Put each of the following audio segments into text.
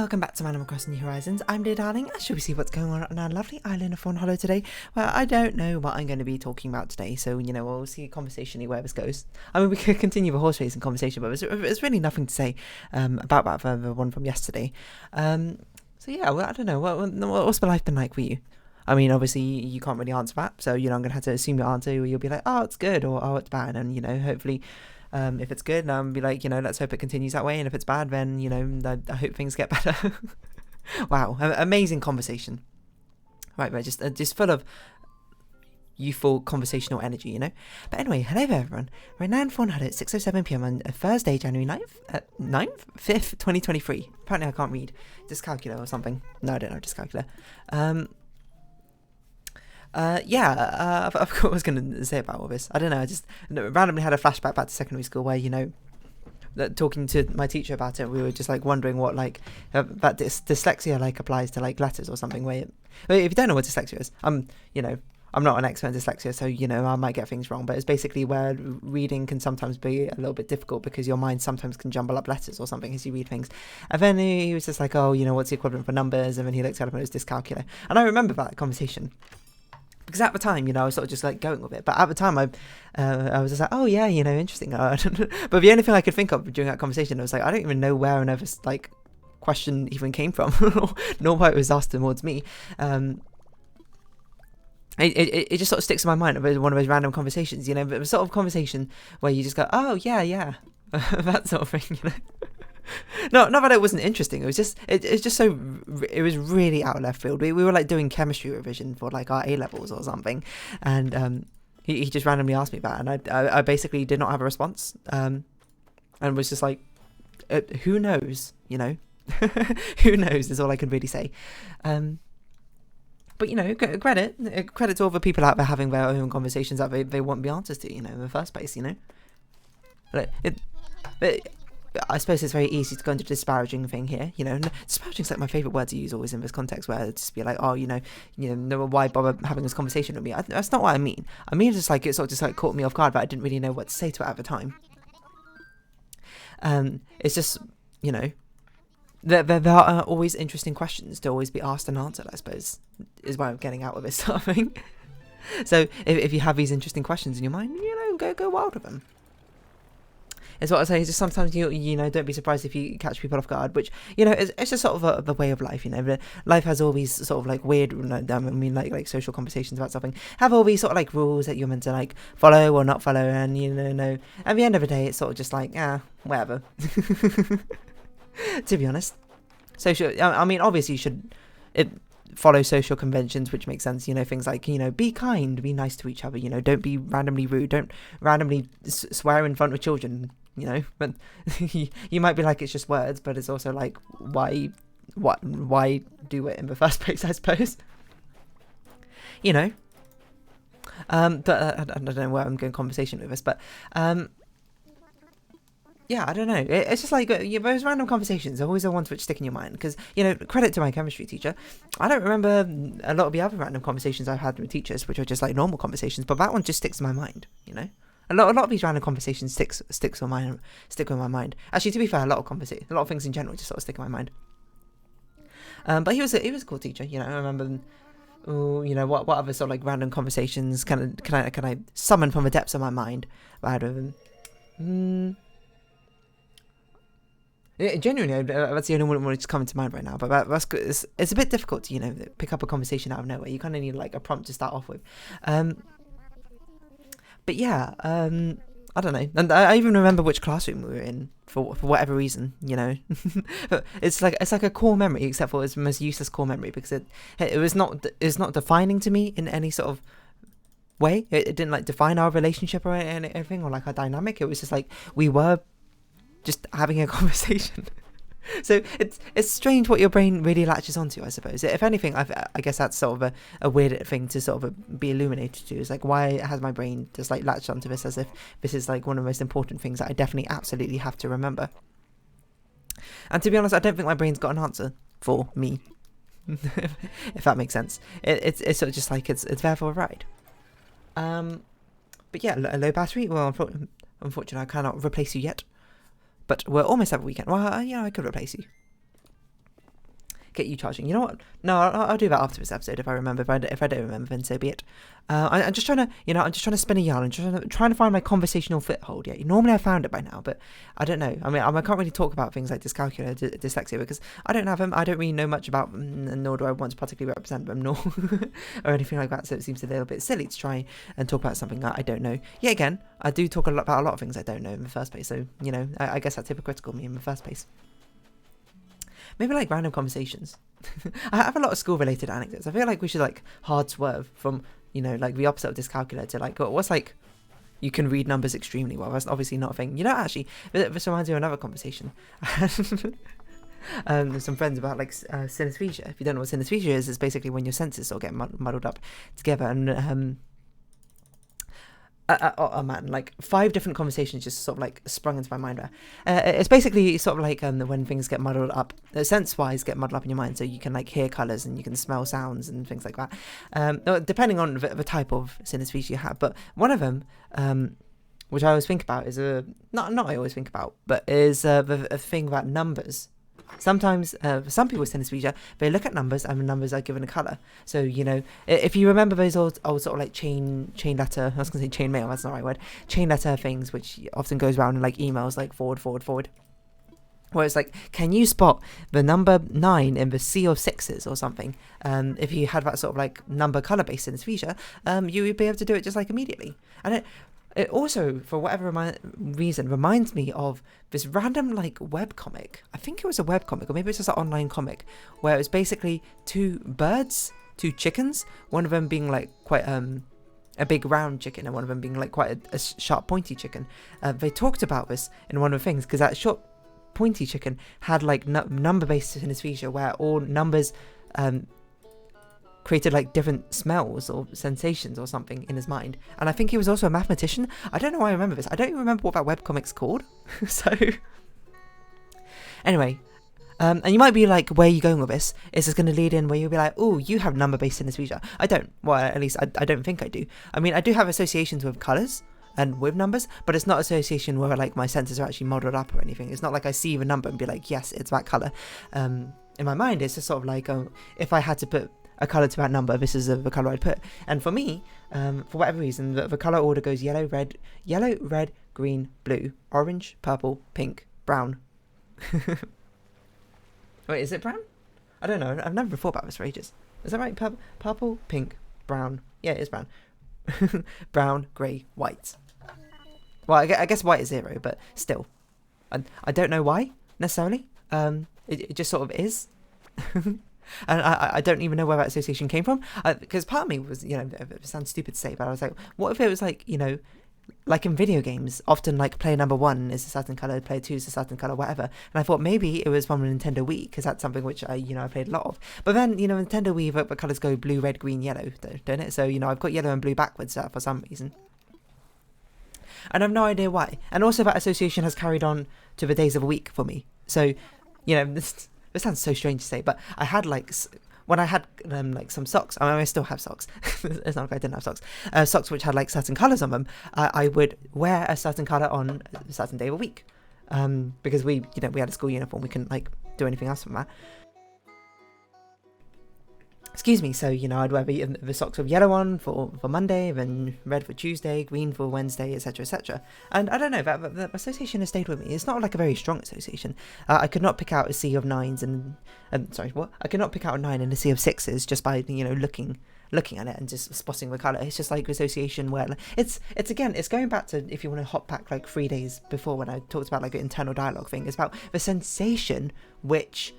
welcome back to Animal Crossing New Horizons. I'm dear darling. Shall we see what's going on our lovely island of Fawnhollow today? Well, I don't know what I'm going to be talking about today, so, we'll see conversationally where this goes. I mean, we could continue the horse racing conversation, but there's really nothing to say about that for the one from yesterday. So yeah, well, I don't know. What's the life been like for you? I mean, obviously, you can't really answer that, so, I'm going to have to assume your answer, or you'll be like, oh, it's good, or oh, it's bad, and, hopefully... if it's good, I'll be like, let's hope it continues that way. And if it's bad, then, I hope things get better. Wow, amazing conversation. Right, just full of youthful conversational energy, But anyway, hello there, everyone. Right now in Fawnhallow at 6:07 p.m. on Thursday, January 5th, 2023. Apparently I can't read. Dyscalculia or something. No, I don't know, dyscalculia. I forgot what I was going to say about all this. I don't know, I just randomly had a flashback back to secondary school where, talking to my teacher about it, we were just, wondering what, that dyslexia, applies to, letters or something, where if you don't know what dyslexia is, I'm not an expert in dyslexia, so, I might get things wrong, but it's basically where reading can sometimes be a little bit difficult because your mind sometimes can jumble up letters or something as you read things. And then he was just like, oh, what's the equivalent for numbers? And then he looked at it and it was dyscalculia. And I remember that conversation. Because at the time, I was sort of just going with it. But at the time, I was just like, oh yeah, interesting. But the only thing I could think of during that conversation, I was like, I don't even know where another question even came from, nor why it was asked towards me. It just sort of sticks in my mind. One of those random conversations, but it was sort of conversation where you just go, oh yeah, that sort of thing, No, not that it wasn't interesting. It was just, it's just so. It was really out of left field. We were doing chemistry revision for our A levels or something, and he just randomly asked me that, and I basically did not have a response, and was just like, who knows, who knows is all I can really say, but credit to all the people out there having their own conversations that they want the answers to, in the first place, I suppose it's very easy to go into a disparaging thing here, disparaging is my favourite word to use always in this context, where it's just be like, oh, why bother having this conversation with me? That's not what I mean. I mean, just it sort of just caught me off guard, but I didn't really know what to say to it at the time. It's just, there are always interesting questions to always be asked and answered, I suppose, is why I'm getting out of this sort of thing. So if you have these interesting questions in your mind, go wild with them. Is what I say. Just sometimes don't be surprised if you catch people off guard, which it's just sort of the way of life. Life has all these sort of weird. I mean, social conversations about something have all these sort of rules that you're meant to follow or not follow, and at the end of the day, it's sort of just whatever. To be honest, social. I mean, obviously, you should follow social conventions, which makes sense. Things like be kind, be nice to each other. Don't be randomly rude. Don't randomly swear in front of children. But you might be like, it's just words, but it's also why do it in the first place, I suppose. But I don't know where I'm going conversation with this, but yeah, I don't know. It's just those random conversations are always the ones which stick in your mind. Because, credit to my chemistry teacher, I don't remember a lot of the other random conversations I've had with teachers, which are just normal conversations, but that one just sticks in my mind, A lot of these random conversations stick with my mind. Actually, to be fair, a lot of things in general just sort of stick in my mind. But he was a cool teacher, I remember. What other sort of random conversations can I summon from the depths of my mind out of him? Genuinely, that's the only one which is coming to mind right now. But that's good. It's a bit difficult to pick up a conversation out of nowhere. You kind of need a prompt to start off with. But yeah, I don't know. And I even remember which classroom we were in for whatever reason. It's like a core memory, except for it's the most useless core memory because it's not defining to me in any sort of way. It didn't define our relationship or anything or our dynamic. It was just we were just having a conversation. So it's strange what your brain really latches onto, I suppose. If anything, I guess that's sort of a weird thing to sort of be illuminated to. Is why has my brain just latched onto this as if this is one of the most important things that I definitely absolutely have to remember. And to be honest, I don't think my brain's got an answer for me. If that makes sense. It's sort of just it's there for a ride. But yeah, low battery. Well, unfortunately, I cannot replace you yet. But we're almost at the weekend. Well, I could replace you. get you charging. You know what? No, I'll do that after this episode if I remember. If I don't remember, then so be it. I'm just trying to spin a yarn. I'm trying to find my conversational foothold. Yeah, normally I found it by now, but I don't know. I mean, I can't really talk about things like dyscalculia, dyslexia, because I don't have them. I don't really know much about them, nor do I want to particularly represent them, nor or anything like that. So it seems a little bit silly to try and talk about something that I don't know. Yeah, again, I do talk about a lot of things I don't know in the first place. So I guess that's hypocritical of me in the first place. Maybe like random conversations. I have a lot of school-related anecdotes. I feel like we should like hard swerve from like the opposite of dyscalculia to like what's like you can read numbers extremely well. That's obviously not a thing. Actually, this reminds me of another conversation. There's some friends about like synesthesia. If you don't know what synesthesia is, it's basically when your senses all get muddled up together. And oh man, like 5 different conversations just sort of like sprung into my mind there. It's basically sort of like when things get muddled up, sense-wise get muddled up in your mind, so you can like hear colours and you can smell sounds and things like that, depending on the type of synesthesia you have. But one of them, which I always think about, is not I always think about, but is a thing about numbers. Sometimes, for some people with synesthesia, they look at numbers and the numbers are given a colour. So, if you remember those old sort of like chain letter, I was going to say chain mail, that's not the right word, chain letter things, which often goes around in like emails, like forward, where it's like, can you spot the number 9 in the sea of 6s or something? If you had that sort of like number colour-based synesthesia, you would be able to do it just like immediately. And it also, for whatever reason, reminds me of this random like webcomic. I think it was a webcomic, or maybe it's just an online comic, where it was basically 2 birds, 2 chickens, one of them being like quite a big round chicken and one of them being like quite a sharp pointy chicken. They talked about this in one of the things, because that short pointy chicken had like number-based synesthesia, where all numbers created like different smells or sensations or something in his mind. And I think he was also a mathematician. I don't know why I remember this. I don't even remember what that webcomic's called. So anyway, and you might be like, where are you going with this? Is this going to lead in where you'll be like, oh, you have number-based synesthesia? I don't. Well, at least I don't think I do. I mean, I do have associations with colours and with numbers, but it's not association where like my senses are actually modelled up or anything. It's not like I see the number and be like, yes, it's that colour. In my mind, it's just sort of like, if I had to put a colour to that number, this is the colour I'd put. And for me, for whatever reason, the colour order goes yellow, red, green, blue, orange, purple, pink, brown. Wait, is it brown? I don't know. I've never thought about this for ages. Is that right? Purple, pink, brown. Yeah, it is brown. Brown, grey, white. Well, I guess white is 0, but still. I don't know why, necessarily. It just sort of is. And I don't even know where that association came from, because part of me was, it sounds stupid to say, but I was like, what if it was like, like in video games, often like player number 1 is a certain colour, player 2 is a certain colour, whatever. And I thought maybe it was from a Nintendo Wii, because that's something which I played a lot of. But then, Nintendo Wii, the colours go blue, red, green, yellow, don't it? So, I've got yellow and blue backwards for some reason. And I have no idea why. And also that association has carried on to the days of the week for me. So, this sounds so strange to say, but I had like, when I had like some socks, I still have socks. It's not like I didn't have socks. Socks which had like certain colours on them. I would wear a certain colour on a certain day of the week, because we had a school uniform. We couldn't like do anything else from that. Excuse me. So I'd wear the socks with yellow on for Monday, then red for Tuesday, green for Wednesday, etc., etc. And I don't know, that association has stayed with me. It's not like a very strong association. I could not pick out a sea of 9s and I could not pick out a 9 in a sea of 6s just by looking at it and just spotting the colour. It's just like association where it's going back to, if you want to hop back like 3 days before when I talked about like an internal dialogue thing. It's about the sensation which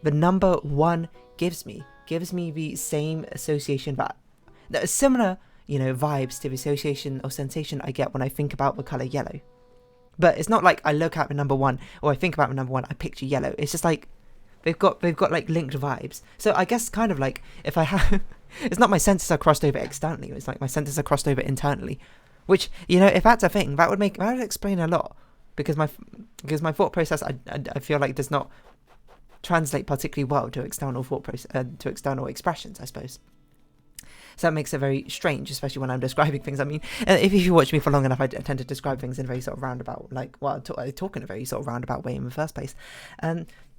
the number 1 gives me the same association that are similar, vibes to the association or sensation I get when I think about the colour yellow. But it's not like I look at the number 1 or I think about the number 1, I picture yellow. It's just like they've got like linked vibes. So I guess kind of like if I have, it's not my senses are crossed over externally. It's like my senses are crossed over internally, which if that's a thing, that would explain a lot, because my thought process I feel like does not translate particularly well to external thought process, to external expressions, I suppose. So that makes it very strange, especially when I'm describing things. I mean, if you watch me for long enough, I tend to describe things in a very sort of roundabout, I talk in a very sort of roundabout way in the first place.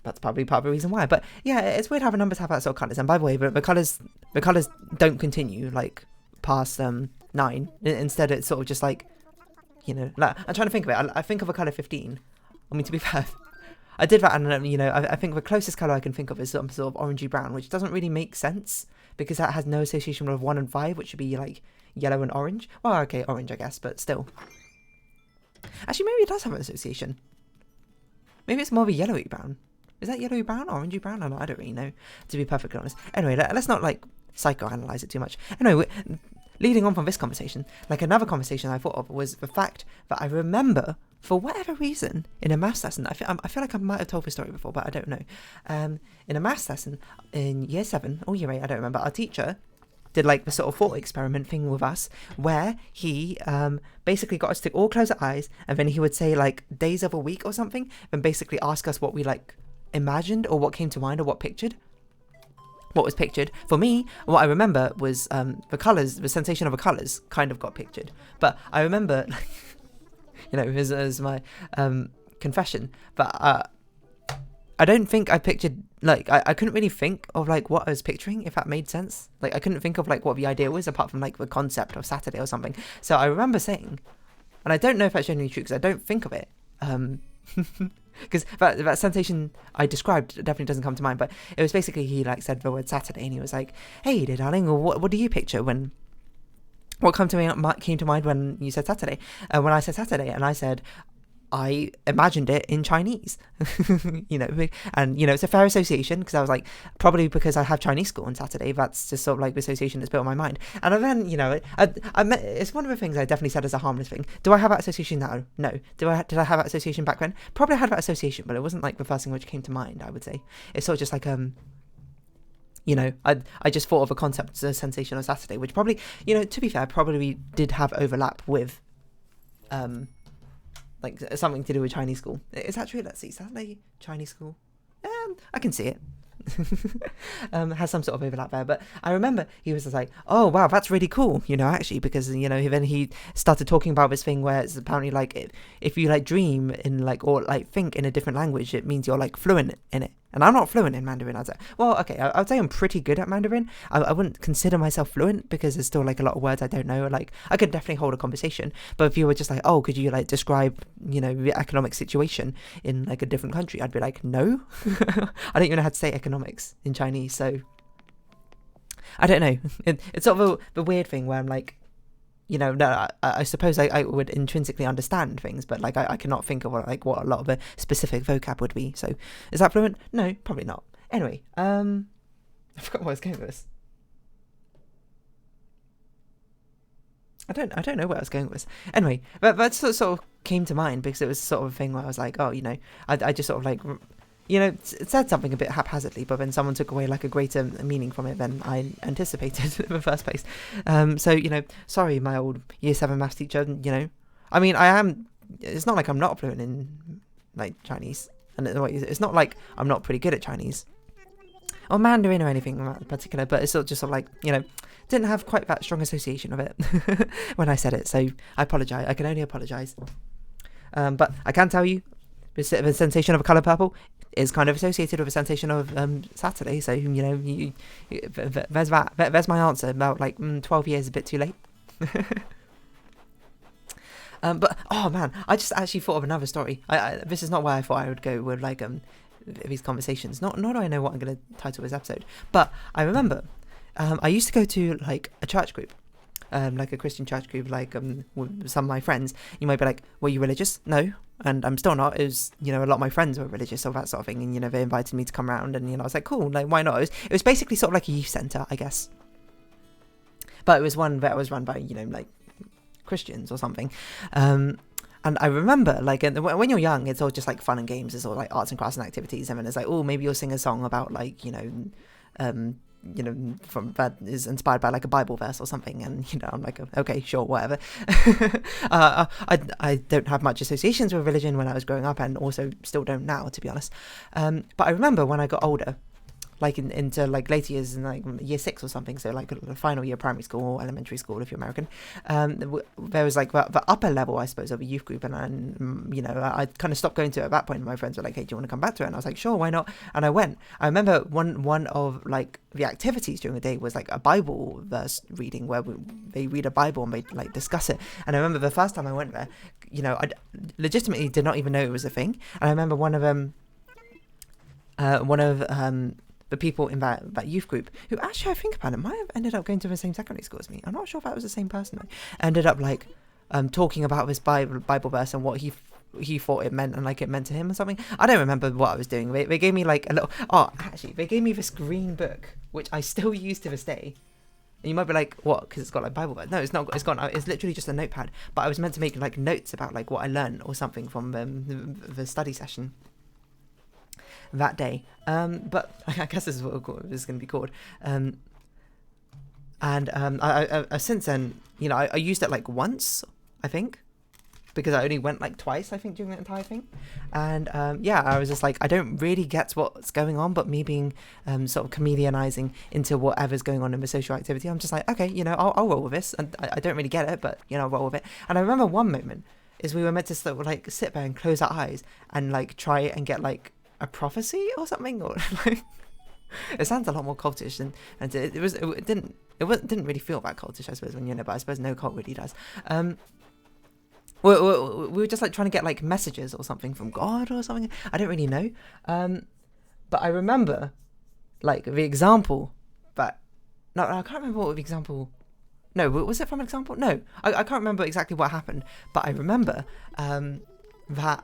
that's probably part of the reason why. But yeah, it's weird how the numbers have that sort of colours. And by the way, the colours don't continue like past 9. Instead, it's sort of just like, you know, like, I'm trying to think of it. I think of a colour 15. I mean, to be fair, I did that, and you know, I think the closest colour I can think of is some sort of orangey brown, which doesn't really make sense because that has no association with 1 and 5, which should be like yellow and orange. Well, okay, orange, I guess, but still. Actually, maybe it does have an association. Maybe it's more of a yellowy brown. Is that yellowy brown, orangey brown? I don't really know, to be perfectly honest. Anyway, let's not like psychoanalyze it too much. Anyway, leading on from this conversation, like another conversation I thought of was the fact that I remember, for whatever reason, in a maths lesson, I feel like I might have told this story before, but I don't know. In a maths lesson in year 7 or year 8, I don't remember, our teacher did like the sort of thought experiment thing with us, where he basically got us to all close our eyes, and then he would say like days of a week or something, and basically ask us what we like imagined or what came to mind or what was pictured. For me, what I remember was the colours, the sensation of the colours kind of got pictured. But I remember, you know, as my confession, but I don't think I pictured, like, I couldn't really think of like what I was picturing, if that made sense. Like, I couldn't think of like what the idea was apart from like the concept of Saturday or something. So I remember saying, and I don't know if that's genuinely true because I don't think of it. Because that sensation I described definitely doesn't come to mind, but it was basically, he like said the word Saturday, and he was like, "Hey, dear darling, or what do you picture when? What came to mind when you said Saturday?" When I said Saturday, and I said, I imagined it in Chinese, you know, and, you know, it's a fair association because I was like, probably because I have Chinese school on Saturday, that's just sort of like the association that's built in my mind. And then, you know, it's one of the things I definitely said as a harmless thing. Do I have that association now? No. Did I have that association back then? Probably I had that association, but it wasn't like the first thing which came to mind, I would say. It's sort of just like, you know, I just thought of a concept as a sensation on Saturday, which probably, you know, to be fair, probably did have overlap with, like something to do with Chinese school. Is that true? Let's see. Saturday, Chinese school. I can see it. Has some sort of overlap there. But I remember he was just like, "Oh wow, that's really cool," you know, actually, because, you know, then he started talking about this thing where it's apparently like if you like dream in like, or like think in a different language, it means you're like fluent in it. And I'm not fluent in Mandarin. I was like, well, okay, I would say I'm pretty good at Mandarin. I wouldn't consider myself fluent because there's still like a lot of words I don't know. Like, I could definitely hold a conversation, but if you were just like, "Oh, could you like describe, you know, the economic situation in like a different country?" I'd be like, "No." I don't even know how to say economics in Chinese, so I don't know. It's sort of the weird thing where I'm like, you know, no, I suppose I would intrinsically understand things, but like I cannot think of what a lot of a specific vocab would be. So, is that fluent? No, probably not. Anyway, I forgot where I was going with this. I don't know where I was going with this. Anyway, that sort of came to mind because it was sort of a thing where I was like, oh, you know, I just sort of like, you know, it said something a bit haphazardly, but then someone took away like a greater meaning from it than I anticipated in the first place. So, you know, sorry, my old year 7 maths teacher, you know. I mean, it's not like I'm not fluent in like Chinese, and it's not like I'm not pretty good at Chinese or Mandarin or anything in particular, but it's just sort of like, you know, didn't have quite that strong association of it when I said it. So I apologise. I can only apologise. But I can tell you, the sensation of a colour purple is kind of associated with a sensation of Saturday. So, you know, there's that. There's my answer. About like 12 years, a bit too late. But oh man, I just actually thought of another story. This is not where I thought I would go with like these conversations. Nor do I know what I'm going to title this episode. But I remember I used to go to like a church group. Like a Christian church group, like with some of my friends. You might be like, "Were you religious?" No, and I'm still not. It was, you know, a lot of my friends were religious or that sort of thing, and, you know, they invited me to come around, and, you know, I was like, cool, like, why not? It was basically sort of like a youth centre, I guess, but it was one that was run by, you know, like Christians or something. And I remember, like, when you're young, it's all just like fun and games. It's all like arts and crafts and activities, and then it's like, oh, maybe you'll sing a song about like, you know, from that is inspired by like a Bible verse or something, and, you know, I'm like, okay, sure, whatever. I don't have much associations with religion when I was growing up, and also still don't now, to be honest. But I remember when I got older, like into like later years in like year 6 or something, so like the final year of primary school or elementary school if you're American, there was like the upper level, I suppose, of a youth group, and I kind of stopped going to it at that point, and my friends were like, hey, do you want to come back to it? And I was like, sure, why not? And I went. I remember one of like the activities during the day was like a Bible verse reading, where they read a Bible and they like discuss it. And I remember the first time I went there, I legitimately did not even know it was a thing. And I remember one of the people in that youth group, who actually, I think about it, might have ended up going to the same secondary school as me. I'm not sure if that was the same person, though. Ended up like talking about this Bible verse and what he thought it meant, and like it meant to him or something. I don't remember what I was doing. They gave me like a little. Oh, actually, they gave me this green book, which I still use to this day. And you might be like, what? Because it's got like Bible verse. No, it's not. It's gone. It's literally just a notepad. But I was meant to make like notes about like what I learned or something from the study session that day. But I guess this is what this is going to be called. I since then, I used it like once, I think, because I only went like twice, I think, during that entire thing. And I was just like, I don't really get what's going on, but me being sort of comedianizing into whatever's going on in the social activity, I'm just like, okay, I'll roll with this. And I don't really get it, but I'll roll with it. And I remember one moment is we were meant to sort of like sit there and close our eyes and like try and get like a prophecy or something, or like it sounds a lot more cultish, and it didn't really feel that cultish, I suppose, but I suppose no cult really does. We were just like trying to get like messages or something from God or something. I don't really know. But I remember like the example, but no, I can't remember what the example. No, was it from an example? No, I can't remember exactly what happened, but I remember that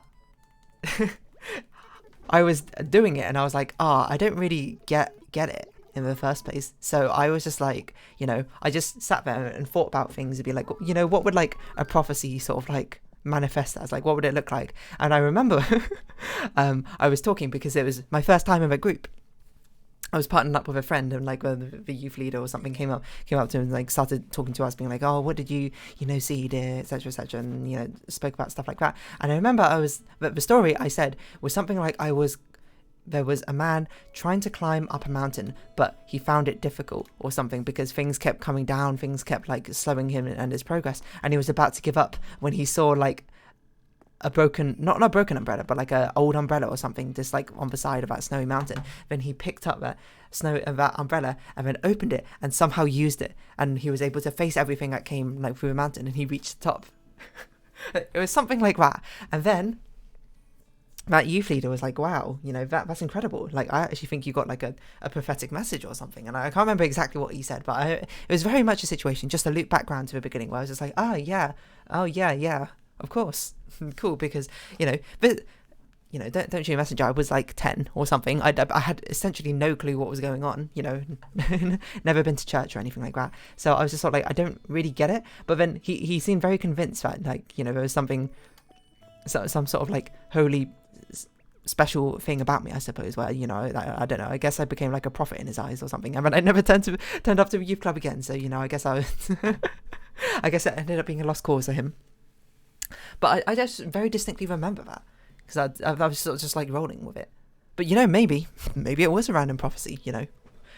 I was doing it and I was like, I don't really get it in the first place. So I was just like, I just sat there and thought about things and be like, what would like a prophecy sort of like manifest as? Like, what would it look like? And I remember I was talking because it was my first time in a group. I was partnering up with a friend, and like the youth leader or something came up to him and like started talking to us, being like, oh, what did you see there, etc., etc., and spoke about stuff like that. And I remember the story I said was something like there was a man trying to climb up a mountain, but he found it difficult or something because things kept coming down, things kept like slowing him and his progress, and he was about to give up when he saw like not a broken umbrella, but like a old umbrella or something, just like on the side of that snowy mountain. Then he picked up that umbrella and then opened it and somehow used it, and he was able to face everything that came like through the mountain, and he reached the top. It was something like that. And then that youth leader was like, wow, that's incredible. Like, I actually think you got like a prophetic message or something. And I can't remember exactly what he said, but it was very much a situation, just a loop background to the beginning, where I was just like, oh yeah, of course. Cool, because don't shoot a messenger. I was like 10 or something. I had essentially no clue what was going on, never been to church or anything like that. So I was just sort of like, I don't really get it. But then he seemed very convinced that like, there was some sort of like holy special thing about me, I suppose, where, I don't know, I guess I became like a prophet in his eyes or something. And then I never turned up to a youth club again. So, I guess I guess it ended up being a lost cause for him. But I just very distinctly remember that, because I was sort of just like rolling with it. But maybe it was a random prophecy.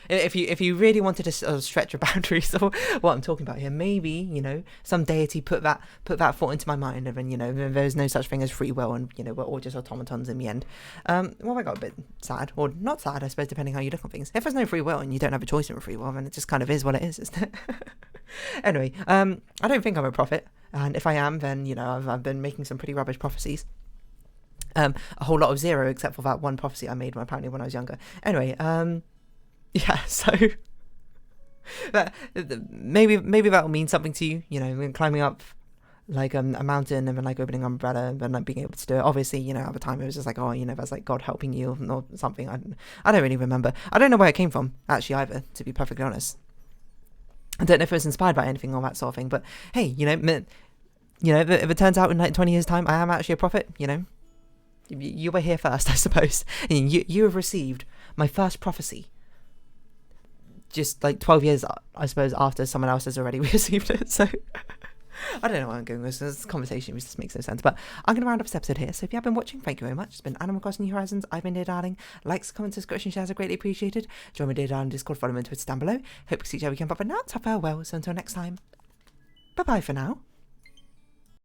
If you really wanted to sort of stretch your boundaries of what I'm talking about here, maybe some deity put that thought into my mind, and then there's no such thing as free will, and we're all just automatons in the end. Well, I got a bit sad, or not sad, I suppose, depending how you look on things. If there's no free will and you don't have a choice in free will, then it just kind of is what it is, isn't it? Anyway, I don't think I'm a prophet. And if I am, then, I've been making some pretty rubbish prophecies. A whole lot of zero, except for that one prophecy I made apparently when I was younger. Anyway, yeah, so maybe that will mean something to you, climbing up like a mountain and then like opening an umbrella and then like being able to do it. Obviously, at the time it was just like, that's like God helping you or something. I don't really remember. I don't know where it came from, actually, either, to be perfectly honest. I don't know if it was inspired by anything or that sort of thing, but hey, if it turns out in like 20 years' time I am actually a prophet, you were here first, I suppose. And you have received my first prophecy just like 12 years, I suppose, after someone else has already received it. So I don't know where I'm going with this conversation, which just makes no sense. But I'm going to round up this episode here. So if you have been watching, thank you very much. It's been Animal Crossing New Horizons. I've been Dear Darling. Likes, comments, subscription, shares are greatly appreciated. Join my Dear Darling Discord, follow me on Twitter down below. Hope to see each other again. But for now, it's a farewell. So until next time, bye bye for now.